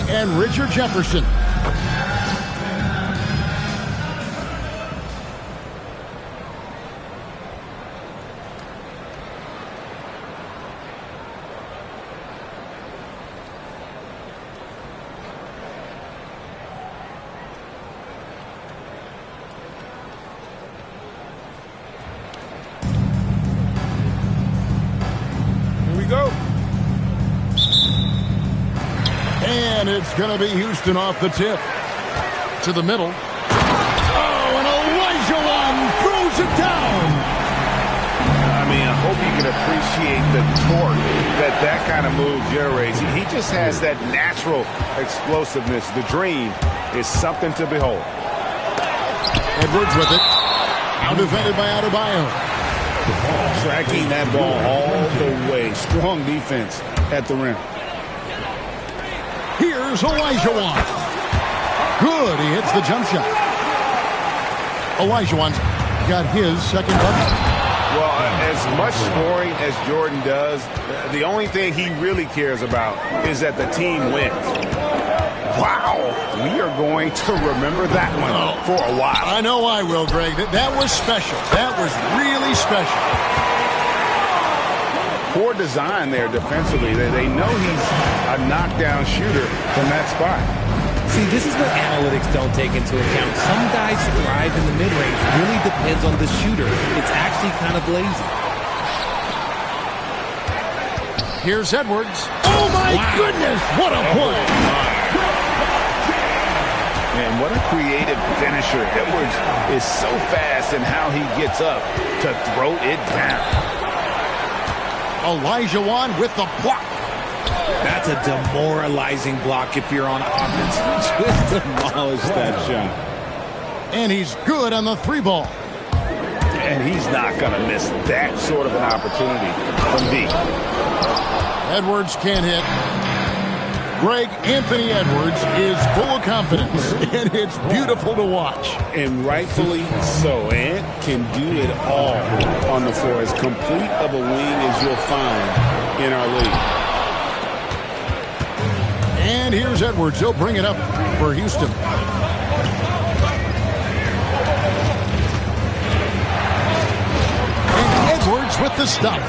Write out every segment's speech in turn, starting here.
and Richard Jefferson. And it's going to be Houston off the tip. To the middle. Oh, and Olajuwon throws it down. I mean, I hope you can appreciate the torque that kind of move generates. He just has that natural explosiveness. The dream is something to behold. Edwards with it. Now defended by Adebayo. Tracking that ball all the way. Strong defense at the rim. Here's Olajuwon. Good. He hits the jump shot. Olajuwon's got his second bucket. Well, as much scoring as Jordan does, the only thing he really cares about is that the team wins. Wow. We are going to remember that one for a while. I know I will, Greg. That was special. That was really special. Poor design there defensively. They know he's a knockdown shooter from that spot. See, this is what analytics don't take into account. Some guys thrive in the mid-range. Really depends on the shooter. It's actually kind of lazy. Here's Edwards. Oh, my goodness. What a play. And what a creative finisher. Edwards is so fast in how he gets up to throw it down. Olajuwon with the block. That's a demoralizing block if you're on offense. Just demolish that shot. And he's good on the three ball. And he's not going to miss that sort of an opportunity from deep. Edwards can't hit. Greg, Anthony Edwards is full of confidence, and it's beautiful to watch. And rightfully so. Ant can do it all on the floor. As complete of a wing as you'll find in our league. And here's Edwards. He'll bring it up for Houston. And Edwards with the stuff.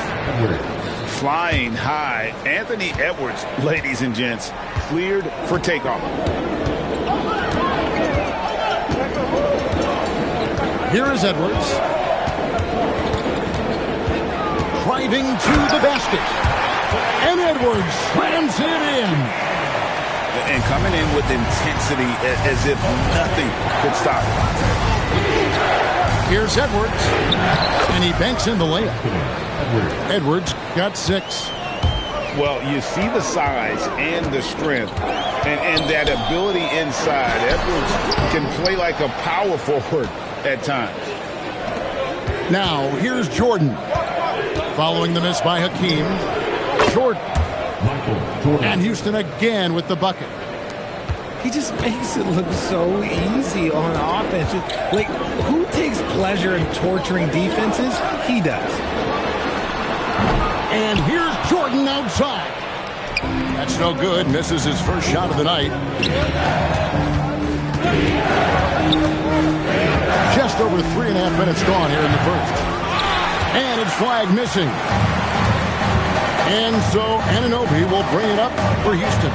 Flying high, Anthony Edwards, ladies and gents, cleared for takeoff. Here is Edwards. Driving to the basket. And Edwards slams it in. And coming in with intensity as if nothing could stop him. Here's Edwards. And he banks in the layup. Edwards got 6. Well, you see the size and the strength and that ability inside. Edwards can play like a power forward at times. Now, here's Jordan. Following the miss by Hakeem. Jordan. And Houston again with the bucket. He just makes it look so easy on offense. Like, who takes pleasure in torturing defenses? He does. And here's Jordan outside. That's no good. Misses his first shot of the night. Just over 3.5 minutes gone here in the first. And it's flag missing. And so Anunoby will bring it up for Houston.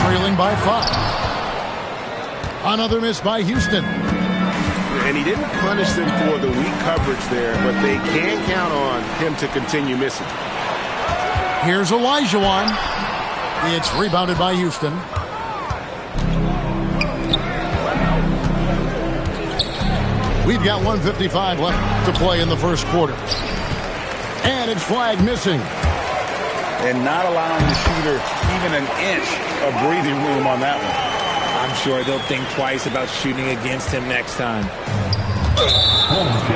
Trailing by 5. Another miss by Houston. And he didn't punish them for the weak coverage there, but they can count on him to continue missing. Here's Olajuwon. It's rebounded by Houston. We've got 1:55 left to play in the first quarter. And it's flag missing. And not allowing the shooter even an inch of breathing room on that one. I'm sure they'll think twice about shooting against him next time.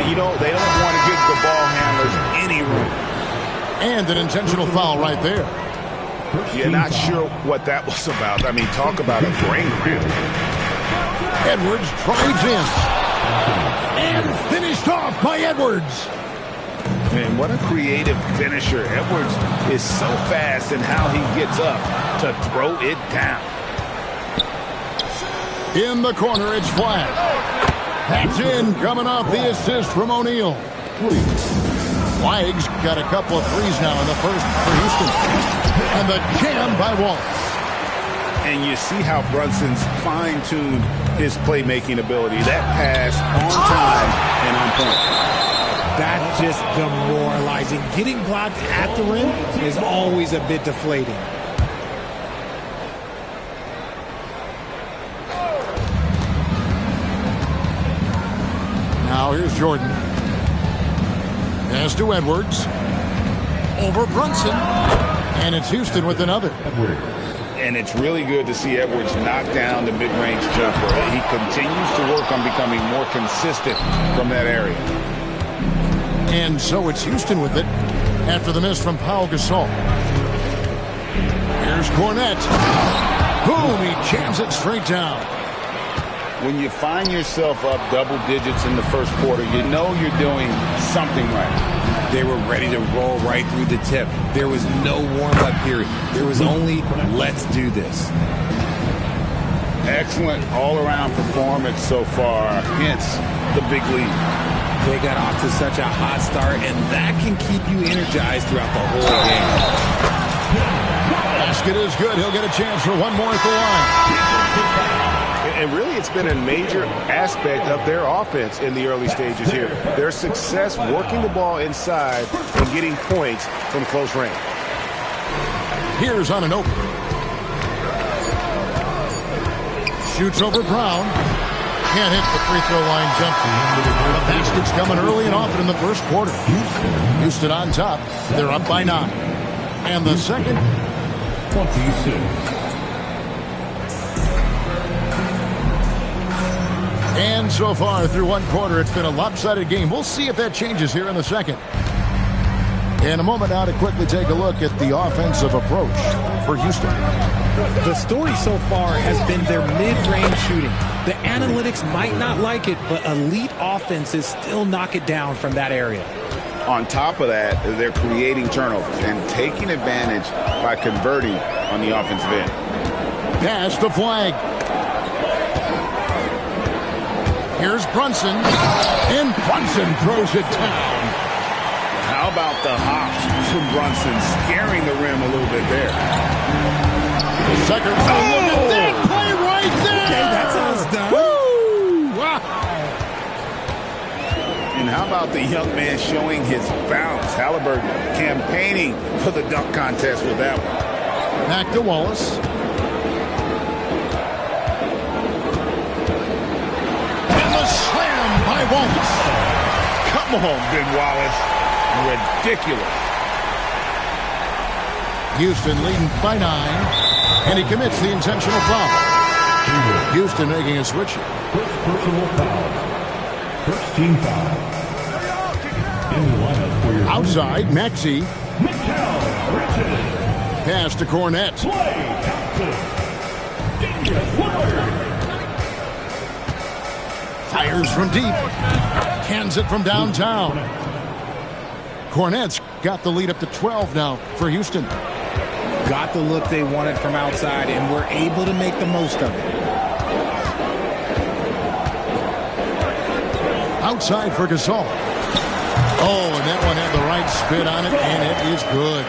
You know, they don't want to give the ball handlers any room. And an intentional foul right there. You're not sure what that was about. I mean, talk about a brain cramp. Edwards drives in. And finished off by Edwards. Man, what a creative finisher. Edwards is so fast in how he gets up to throw it down. In the corner, it's Flagg. That's in, coming off the assist from O'Neal. Flagg's got a couple of threes now in the first for Houston. And the jam by Wallace. And you see how Brunson's fine-tuned his playmaking ability. That pass on time and on point. That's just demoralizing. Getting blocked at the rim is always a bit deflating. Now here's Jordan. Pass to Edwards. Over Brunson. And it's Houston with another. And it's really good to see Edwards knock down the mid-range jumper. He continues to work on becoming more consistent from that area. And so it's Houston with it after the miss from Pau Gasol. Here's Kornet. Boom, he jams it straight down. When you find yourself up double digits in the first quarter, you know you're doing something right. They were ready to roll right through the tip. There was no warm-up period. There was only, let's do this. Excellent all-around performance so far, hence the big lead. They got off to such a hot start, and that can keep you energized throughout the whole game. Basket is good. He'll get a chance for one more at the line. And really, it's been a major aspect of their offense in the early stages here. Their success working the ball inside and getting points from close range. Here's Anunoby. Shoots over Brown. Can't hit the free throw line jumper. The basket's coming early and often in the first quarter. Houston on top. They're up by 9. And the second. 26. And so far through one quarter, it's been a lopsided game. We'll see if that changes here in the second. In a moment now to quickly take a look at the offensive approach for Houston. The story so far has been their mid-range shooting. The analytics might not like it, but elite offenses still knock it down from that area. On top of that, they're creating turnovers and taking advantage by converting on the offensive end. Pass to Flagg. Here's Brunson. And Brunson throws it down. How about the hops from Brunson, scaring the rim a little bit there. Second. Oh, look at that play right there. Okay, that's how it's done. Woo! Wow. And how about the young man showing his bounce? Halliburton campaigning for the dunk contest with that one. Back to Wallace. And the slam by Wallace. Come on, Ben Wallace. Ridiculous. Houston leading by 9. And he commits the intentional foul. Houston making a switch. First personal foul. First team foul. In the lineup for your Outside, Maxey. Mikal Bridges. Pass to Kornet. Klay Thompson. Damian Lillard. Fires from deep. Cans it from downtown. Kornet's got the lead up to 12 now for Houston. Got the look they wanted from outside, and were able to make the most of it. Outside for Gasol. Oh, and that one had the right spin on it, and it is good.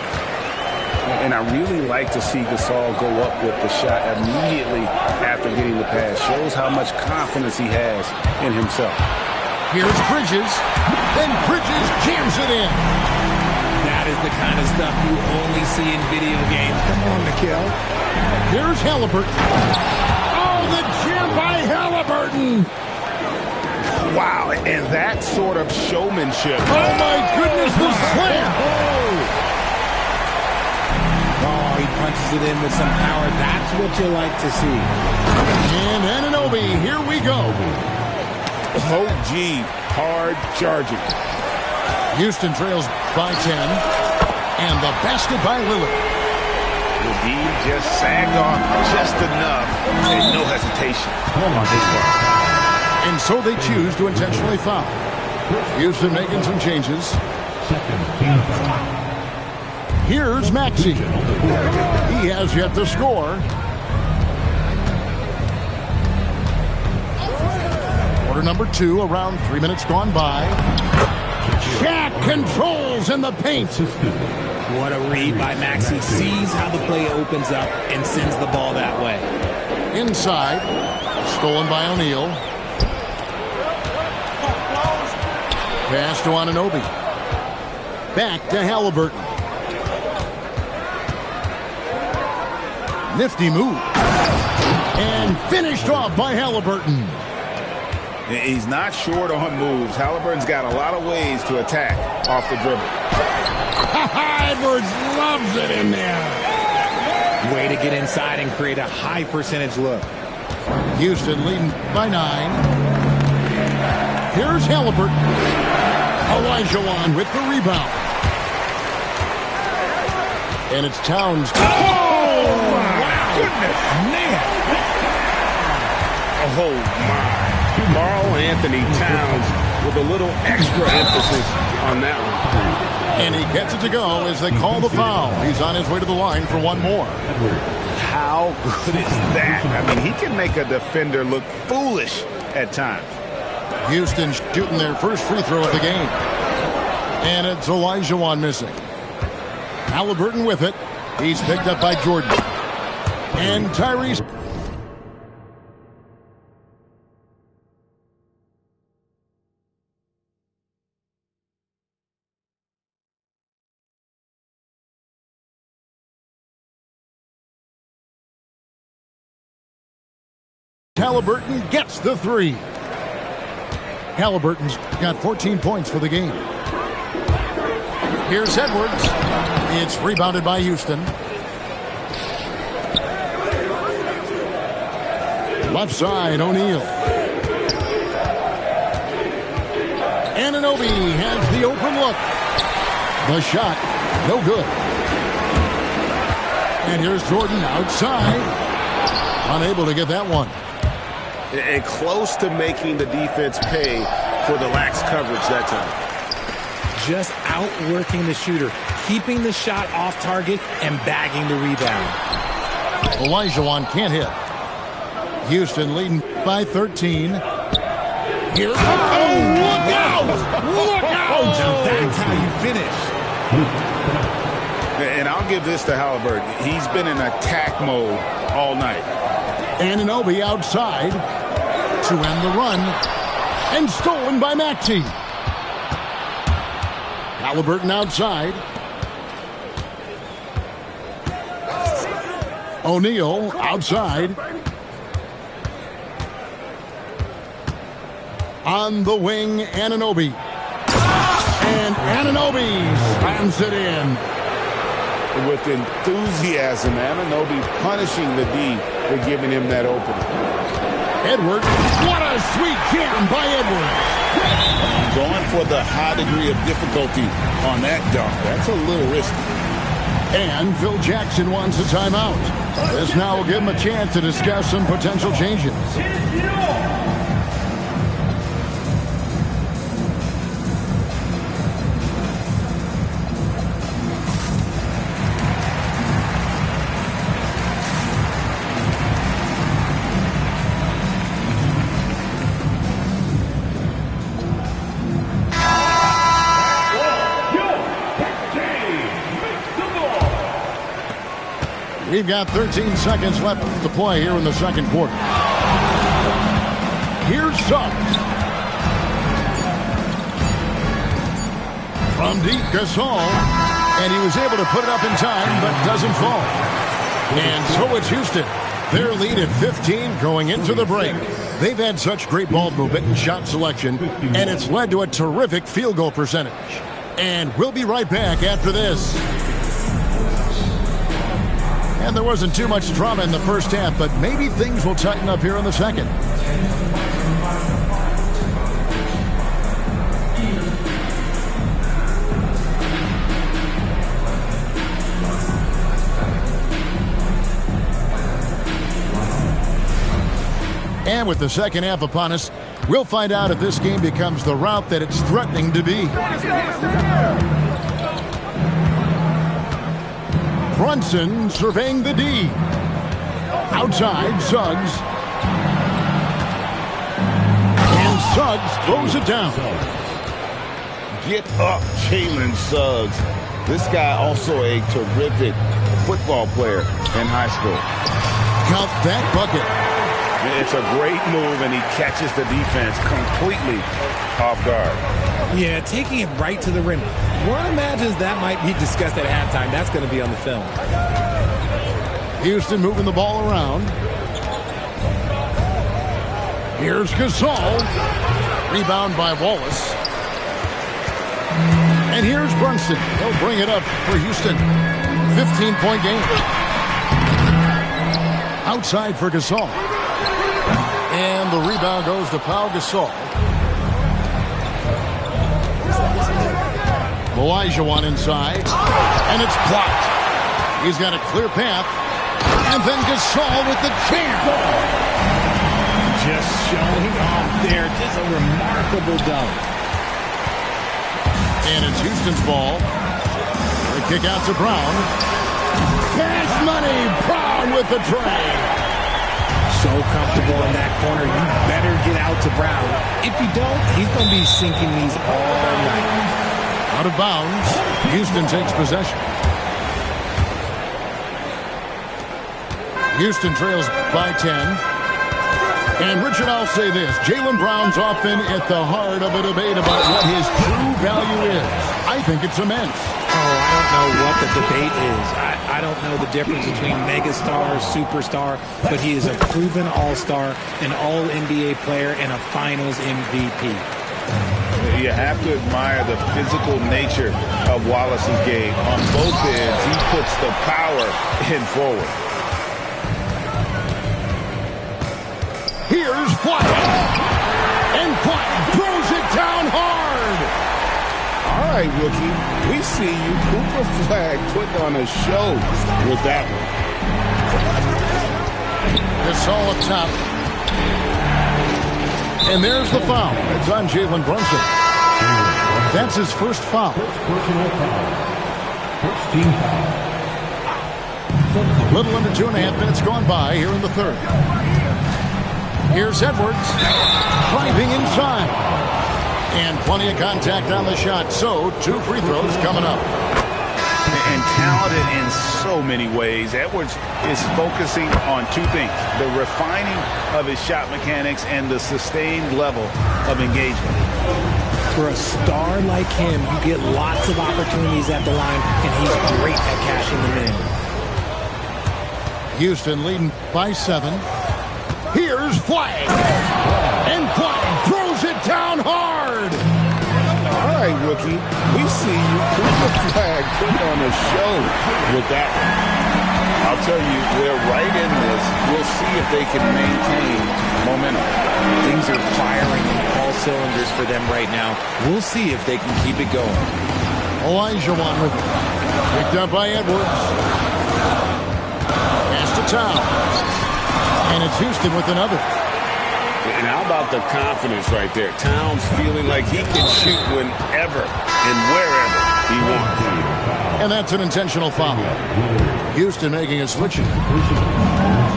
And I really like to see Gasol go up with the shot immediately after getting the pass. Shows how much confidence he has in himself. Here's Bridges. Then Bridges jams it in. That is the kind of stuff you only see in video games. Come on, Mikal. Here's Halliburton. Oh, the jam by Halliburton. Wow, and that sort of showmanship. Oh, my goodness, the slam. Oh, he punches it in with some power. That's what you like to see. And Anunoby, here we go. OG, hard charging. Houston trails by 10. And the basket by Lillard. He just sagged off just enough and no hesitation on his part. And so they choose to intentionally foul. Houston making some changes. Second team foul. Here's Maxey. He has yet to score. Quarter number 2, around 3 minutes gone by. Shaq controls in the paint. What a read by Maxey. Sees how the play opens up and sends the ball that way. Inside. Stolen by O'Neal. Pass to Anunoby. Back to Halliburton. Nifty move. And finished off by Halliburton. He's not short on moves. Halliburton's got a lot of ways to attack off the dribble. Edwards loves it in there. Way to get inside and create a high percentage look. Houston leading by 9. Here's Halliburton. Olajuwon with the rebound. And it's Towns. Oh, my goodness. Man. Oh, my. Karl Anthony Towns with a little extra emphasis on that one. And he gets it to go as they call the foul. He's on his way to the line for one more. How good is that? I mean, he can make a defender look foolish at times. Houston shooting their first free throw of the game. And it's Olajuwon missing. Halliburton with it. He's picked up by Jordan. And Tyrese. Halliburton gets the 3. Halliburton's got 14 points for the game. Here's Edwards. It's rebounded by Houston. Left side, O'Neal. Anunoby has the open look. The shot, no good. And here's Jordan outside. Unable to get that one. And close to making the defense pay for the lax coverage that time. Just outworking the shooter, keeping the shot off target and bagging the rebound. Olajuwon can't hit. Houston leading by 13. Here. Oh, look out! Look out! Now that's how you finish. And I'll give this to Halliburton. He's been in attack mode all night. Anunoby outside to end the run. And stolen by Maxey. Halliburton outside. O'Neal outside. On the wing, Anunoby. And Anunoby slams it in. With enthusiasm, Anunoby punishing the D for giving him that opening. Edwards, what a sweet jam by Edwards. Going for the high degree of difficulty on that dunk. That's a little risky. And Phil Jackson wants a timeout. This now will give him a chance to discuss some potential changes. We've got 13 seconds left to play here in the second quarter. Here's Suggs. From deep, Gasol. And he was able to put it up in time, but doesn't fall. And so it's Houston. Their lead at 15 going into the break. They've had such great ball movement and shot selection, and it's led to a terrific field goal percentage. And we'll be right back after this. And there wasn't too much drama in the first half, but maybe things will tighten up here in the second. And with the second half upon us, we'll find out if this game becomes the route that it's threatening to be. Brunson surveying the D. Outside, Suggs. And Suggs throws it down. Get up, Jalen Suggs. This guy also a terrific football player in high school. Count that bucket. It's a great move, and he catches the defense completely off guard. Yeah, taking it right to the rim. One imagines that might be discussed at halftime. That's going to be on the film. Houston moving the ball around. Here's Gasol. Rebound by Wallace. And here's Brunson. He'll bring it up for Houston. 15-point game. Outside for Gasol. And the rebound goes to Pau Gasol. Olajuwon inside. And it's blocked. He's got a clear path. And then Gasol with the jam. Just showing off there. Just a remarkable dunk. And it's Houston's ball. The kick out to Brown. Cash money. Brown with the tray. So comfortable in that corner. You better get out to Brown. If you don't, he's going to be sinking these all night. Out of bounds. Houston takes possession. Houston trails by 10. And Richard, I'll say this. Jaylen Brown's often at the heart of a debate about what his true value is. I think it's immense. Oh, I don't know what the debate is. I don't know the difference between megastar, superstar, but he is a proven all-star, an all-NBA player, and a finals MVP. You have to admire the physical nature of Wallace's game. On both ends, he puts the power in forward. Here's Flagg. And Flagg throws it down hard. All right, rookie. We see you. Cooper Flagg putting on a show with that one. Gasol up top. And there's the foul. It's on Jalen Brunson. That's his first foul. Personal foul. First team foul. A little under 2.5 minutes gone by here in the third. Here's Edwards driving inside. And plenty of contact on the shot. So 2 free throws coming up. And talented in so many ways. Edwards is focusing on 2 things. The refining of his shot mechanics and the sustained level of engagement. For a star like him, you get lots of opportunities at the line, and he's great at cashing them in. Houston leading by 7. Here's Flagg. And Flagg throws it down hard. All right, rookie. We see you. Cooper Flagg putting on a show with that one. I'll tell you, they're right in this. We'll see if they can maintain momentum. Things are firing on all cylinders for them right now. We'll see if they can keep it going. Olajuwon with it. Picked up by Edwards. Pass to Towns. And it's Houston with another. And how about the confidence right there? Towns feeling like he can shoot whenever and wherever he wants. And that's an intentional foul. Houston making a switch.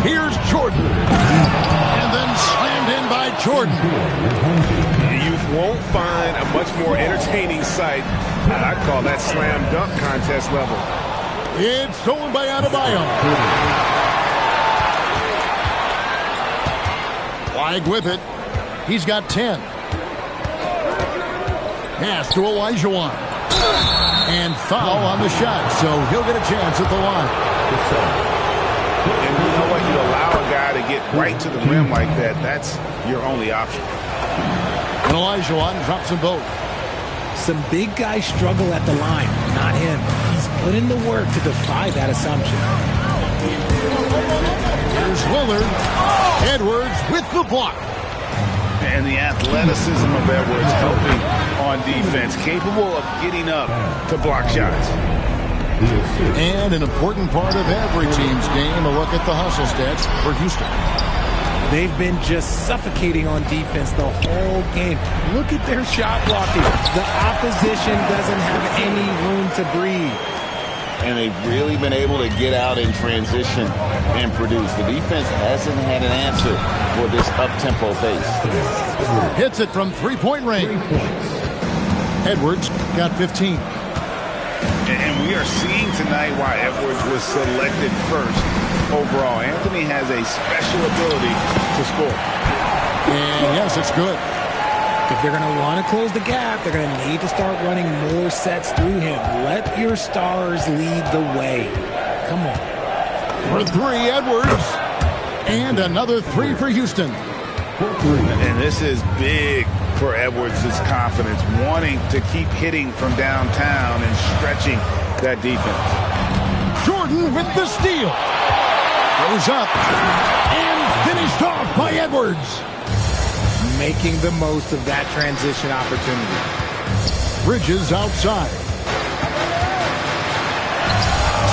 Here's Jordan. And then slammed in by Jordan. You won't find a much more entertaining sight. I'd call that slam dunk contest level. It's stolen by Adebayo. Flagg with it. He's got 10. Pass to Olajuwon. And foul on the shot, so he'll get a chance at the line. And you know what? You allow a guy to get right to the rim like that. That's your only option. And Olajuwon drops them both. Some big guys struggle at the line, not him. He's put in the work to defy that assumption. Here's Lillard. Edwards with the block. And the athleticism of Edwards helping on defense, capable of getting up to block shots. And an important part of every team's game, a look at the hustle stats for Houston. They've been just suffocating on defense the whole game. Look at their shot blocking. The opposition doesn't have any room to breathe. and they've really been able to get out in transition and produce. The defense hasn't had an answer for this up-tempo pace. Hits it from three-point range. Edwards got 15. And we are seeing tonight why Edwards was selected first overall. Anthony has a special ability to score. And yes, it's good. If they're going to want to close the gap, they're going to need to start running more sets through him. Let your stars lead the way. Come on. For three, Edwards. And another three for Houston. And this is big for Edwards' confidence, wanting to keep hitting from downtown and stretching that defense. Jordan with the steal. Goes up and finished off by Edwards. Making the most of that transition opportunity. Bridges outside.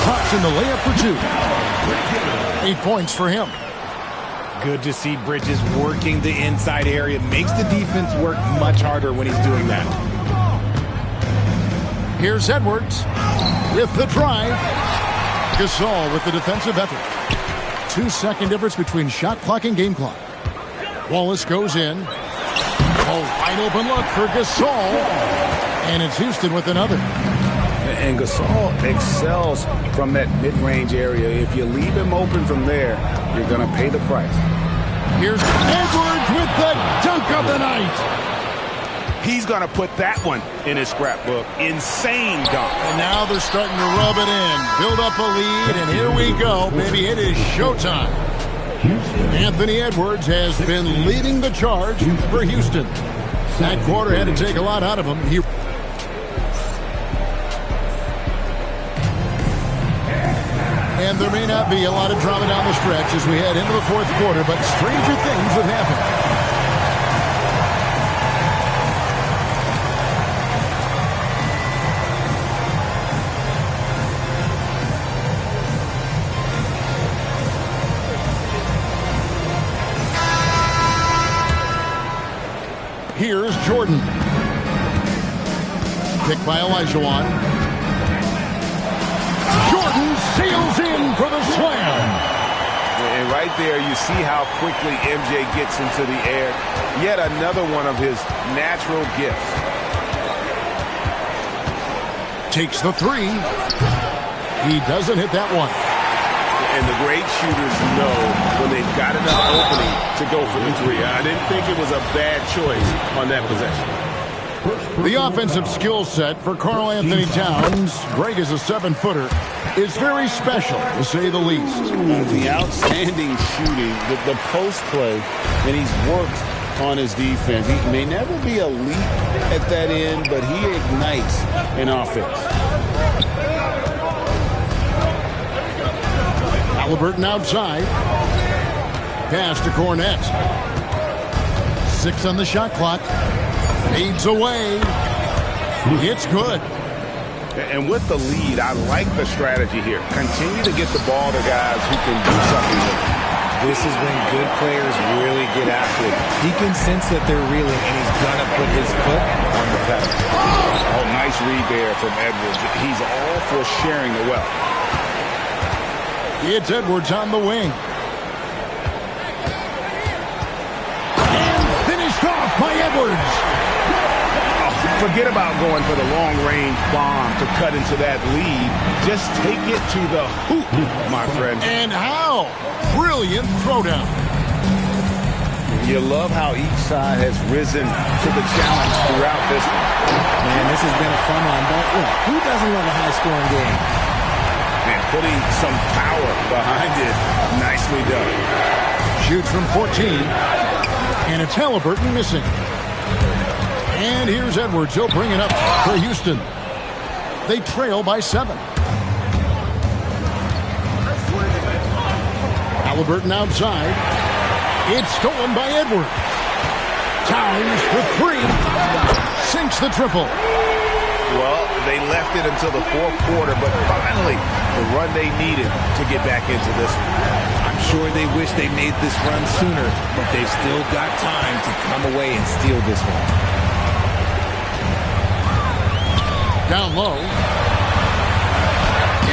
Pops in the layup for 2. 8 points for him. Good to see Bridges working the inside area. Makes the defense work much harder when he's doing that. Here's Edwards with the drive. Gasol with the defensive effort. 2-second difference between shot clock and game clock. Wallace goes in. A wide open look for Gasol. And it's Houston with another. And Gasol excels from that mid-range area. If you leave him open from there, you're going to pay the price. Here's Edwards with the dunk of the night. He's going to put that one in his scrapbook. Insane dunk. And now they're starting to rub it in. Build up a lead, and here we go, baby. It is showtime. Anthony Edwards has been leading the charge for Houston. That quarter had to take a lot out of him. And there may not be a lot of drama down the stretch as we head into the fourth quarter, but stranger things have happened. Here's Jordan. Picked by Olajuwon. Jordan sails in for the slam. And right there, you see how quickly MJ gets into the air. Yet another one of his natural gifts. Takes the three. He doesn't hit that one. And the great shooters know when they've got enough opening to go for the three. I didn't think it was a bad choice on that possession. The offensive skill set for Karl Anthony Towns, Greg is a 7-footer, is very special, to say the least. The outstanding shooting, the post play, and he's worked on his defense. He may never be elite at that end, but he ignites an offense. Halliburton outside. Pass to Cornette. 6 on the shot clock. Fades away. It's good. And with the lead, I like the strategy here. Continue to get the ball to guys who can do something with it. This is when good players really get after it. He can sense that they're reeling, and he's going to put his foot on the pedal. Oh, nice read there from Edwards. He's all for sharing the wealth. It's Edwards on the wing. And finished off by Edwards. Oh, forget about going for the long-range bomb to cut into that lead. Just take it to the hoop, my friend. And how? Brilliant throwdown. You love how each side has risen to the challenge throughout this one. Man, this has been a fun one, but look, who doesn't love a high-scoring game? And putting some power behind it. Nicely done. Shoots from 14. And it's Halliburton missing. And here's Edwards. He'll bring it up for Houston. They trail by 7. Halliburton outside. It's stolen by Edwards. Towns for 3. Sinks the triple. Well, they left it until the fourth quarter, but finally the run they needed to get back into this one. I'm sure they wish they made this run sooner, but they've still got time to come away and steal this one. Down low.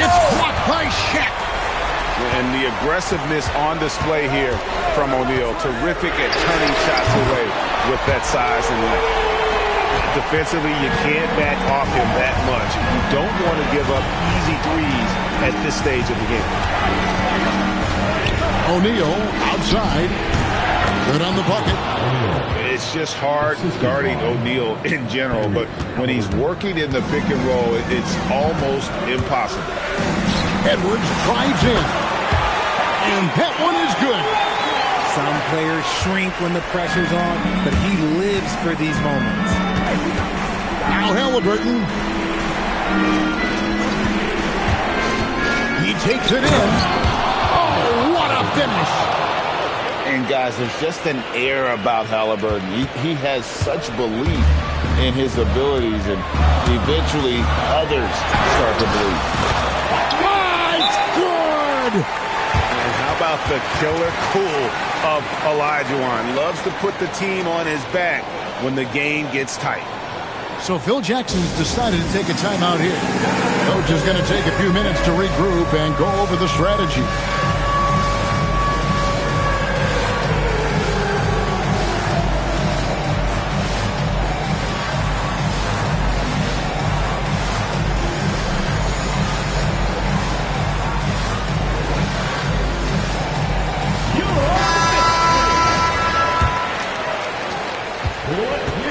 It's blocked by Shaq. And the aggressiveness on display here from O'Neal. Terrific at turning shots away with that size and length. Defensively, you can't back off him that much. You don't want to give up easy threes at this stage of the game. O'Neal outside. Good on the bucket. It's just hard guarding O'Neal in general, but when he's working in the pick and roll, it's almost impossible. Edwards drives in. And that one is good. Some players shrink when the pressure's on, but he lives for these moments. Now Halliburton. He takes it in. Oh, what a finish. And, guys, there's just an air about Halliburton. He has such belief in his abilities, and eventually others start to believe. It's good. And how about the killer cool of Olajuwon? Loves to put the team on his back when the game gets tight. So Phil Jackson's decided to take a timeout here. Coach is going to take a few minutes to regroup and go over the strategy.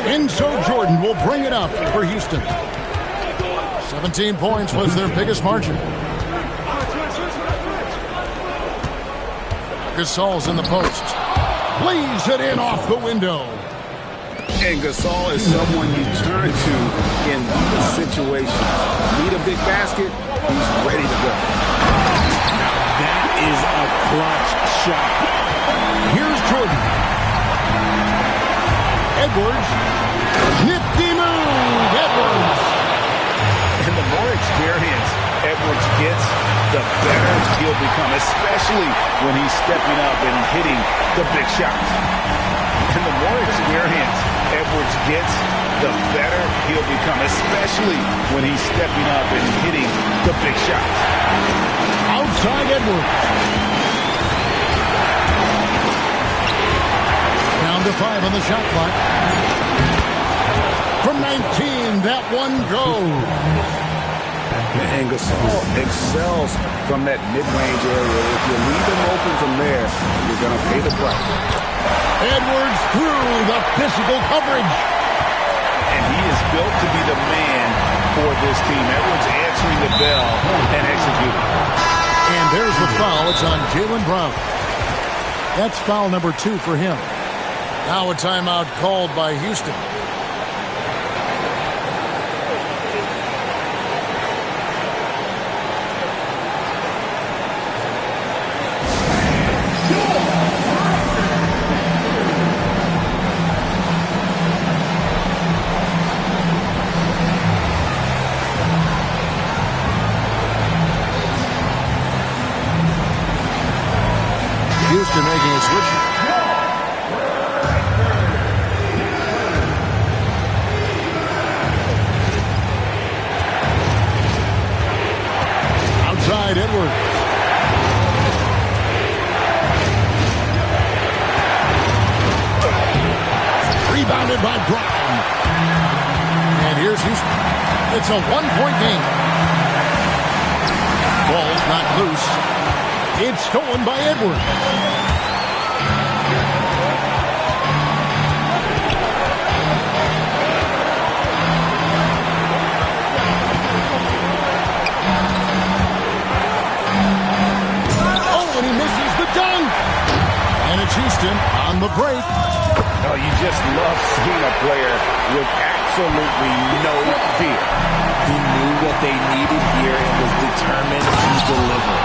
And so Jordan will bring it up for Houston. 17 points was their biggest margin. Gasol's in the post. Lays it in off the window. And Gasol is someone you turn to in these situations. Need a big basket, he's ready to go. That is a clutch shot. Here's Jordan. Edwards. Nifty move. Edwards. And the more experience Edwards gets, the better he'll become, especially when he's stepping up and hitting the big shots. And the more experience Edwards gets, the better he'll become, especially when he's stepping up and hitting the big shots. Outside Edwards. Down to 5 on the shot clock. From 19, that one goes. And Gasol excels from that mid-range area. If you leave him open from there, you're going to pay the price. Edwards through the physical coverage. And he is built to be the man for this team. Edwards answering the bell and executing. And there's the foul. It's on Jaylen Brown. That's foul number 2 for him. Now a timeout called by Houston. Houston making a switch. Outside Edwards. Rebounded by Brown. And here's Houston. It's a one-point game. Ball's not loose. It's stolen by Edwards. Oh, and he misses the dunk. And it's Houston on the break. Oh, you just love seeing a player with absolutely no fear. He knew what they needed here and was determined to deliver.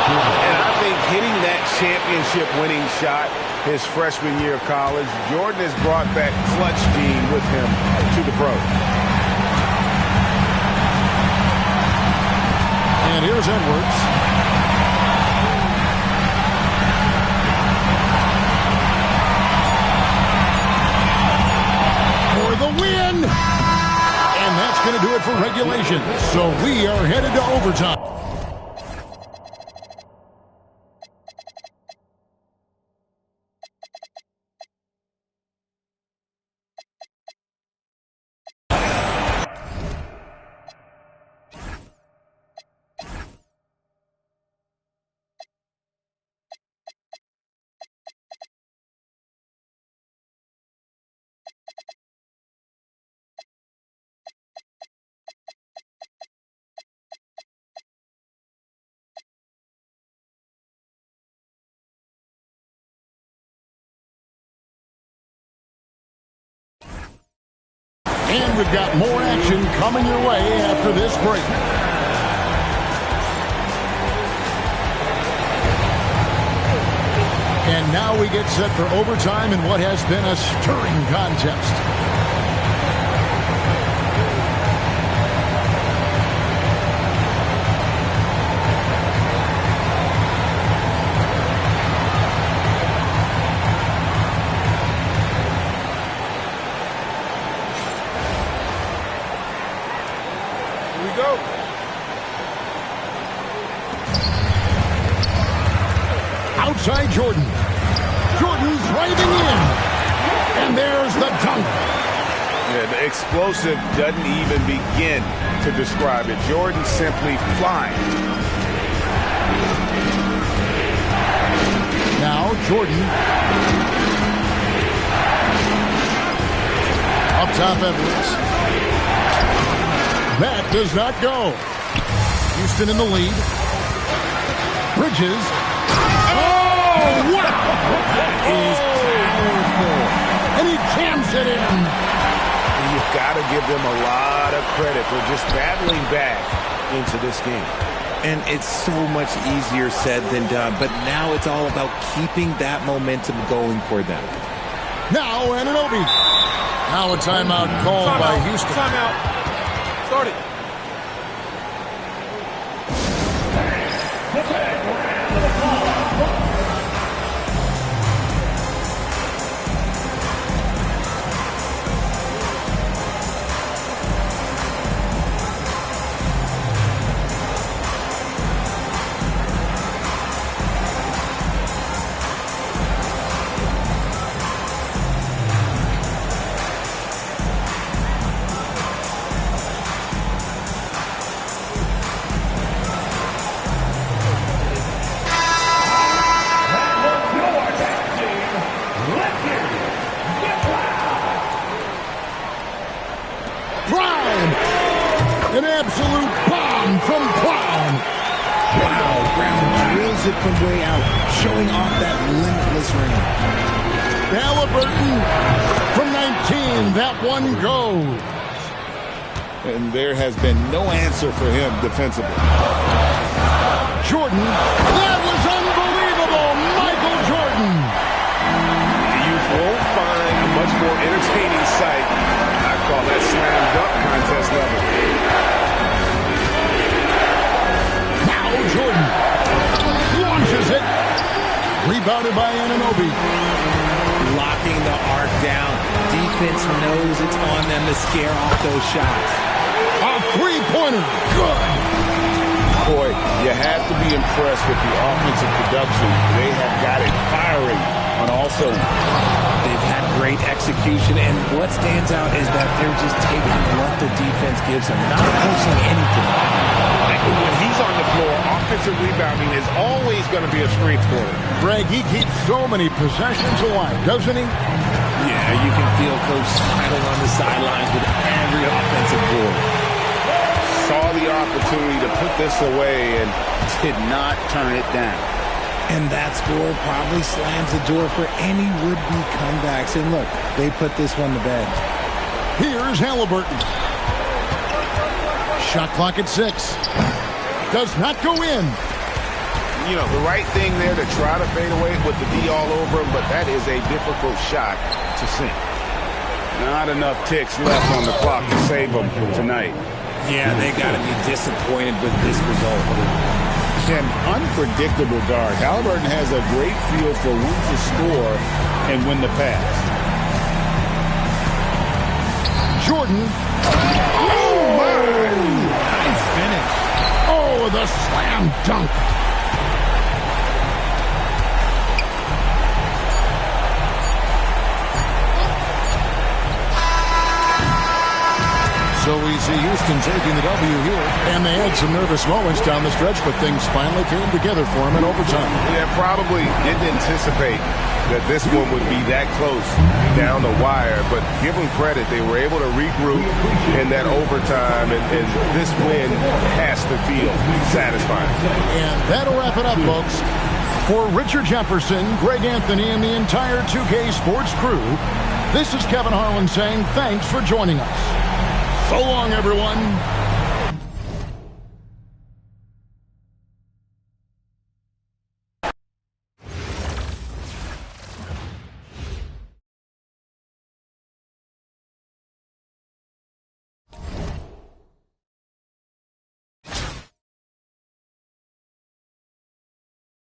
And I think hitting that championship-winning shot his freshman year of college, Jordan has brought that clutch gene with him to the pros. And here's Edwards. For the win! And that's going to do it for regulation. So we are headed to overtime. And we've got more action coming your way after this break. And now we get set for overtime in what has been a stirring contest. Outside Jordan. Jordan driving in. And there's the dunk. Yeah, the explosive doesn't even begin to describe it. Jordan simply flying. Now Jordan. Up top Edwards. That does not go. Houston in the lead. Bridges. Oh, wow! That is powerful. And he jams it in. You've got to give them a lot of credit for just battling back into this game. And it's so much easier said than done. But now it's all about keeping that momentum going for them. Now Anunoby. Now a timeout called by Houston. Timeout. Start it. An absolute bomb from Brown. Wow, Brown drills it from way out, showing off that limitless range. Halliburton from 19. That one goes. And there has been no answer for him defensively. Jordan. That was unbelievable. Michael Jordan. You won't find a much more entertaining sight. I call that slam dunk contest level. Now Jordan launches it. Rebounded by Anunoby. Locking the arc down. Defense knows it's on them to scare off those shots. A three-pointer. Good. Boy, you have to be impressed with the offensive production. They have got it firing on all cylinders. They've had great execution, and what stands out is that they're just taking what the defense gives them, not forcing anything. When he's on the floor, offensive rebounding is always going to be a strength for him. Greg, he keeps so many possessions alive, doesn't he? Yeah, you can feel Coach smiling on the sidelines with every offensive board. Saw the opportunity to put this away and did not turn it down. And that score probably slams the door for any would-be comebacks. And look, they put this one to bed. Here's Halliburton. Shot clock at 6. Does not go in. You know, the right thing there to try to fade away with the D all over him, but that is a difficult shot to sink. Not enough ticks left on the clock to save them tonight. Yeah, they got to be disappointed with this result. An unpredictable guard. Halliburton has a great feel for when to score and when to pass. Jordan. Oh, my! Nice finish. Oh, the slam dunk. So we see Houston taking the W here. And they had some nervous moments down the stretch, but things finally came together for them in overtime. Yeah, probably didn't anticipate that this one would be that close down the wire. But give them credit. They were able to regroup in that overtime. And this win has to feel satisfying. And that'll wrap it up, folks. For Richard Jefferson, Greg Anthony, and the entire 2K Sports crew, this is Kevin Harlan saying thanks for joining us. So long, everyone.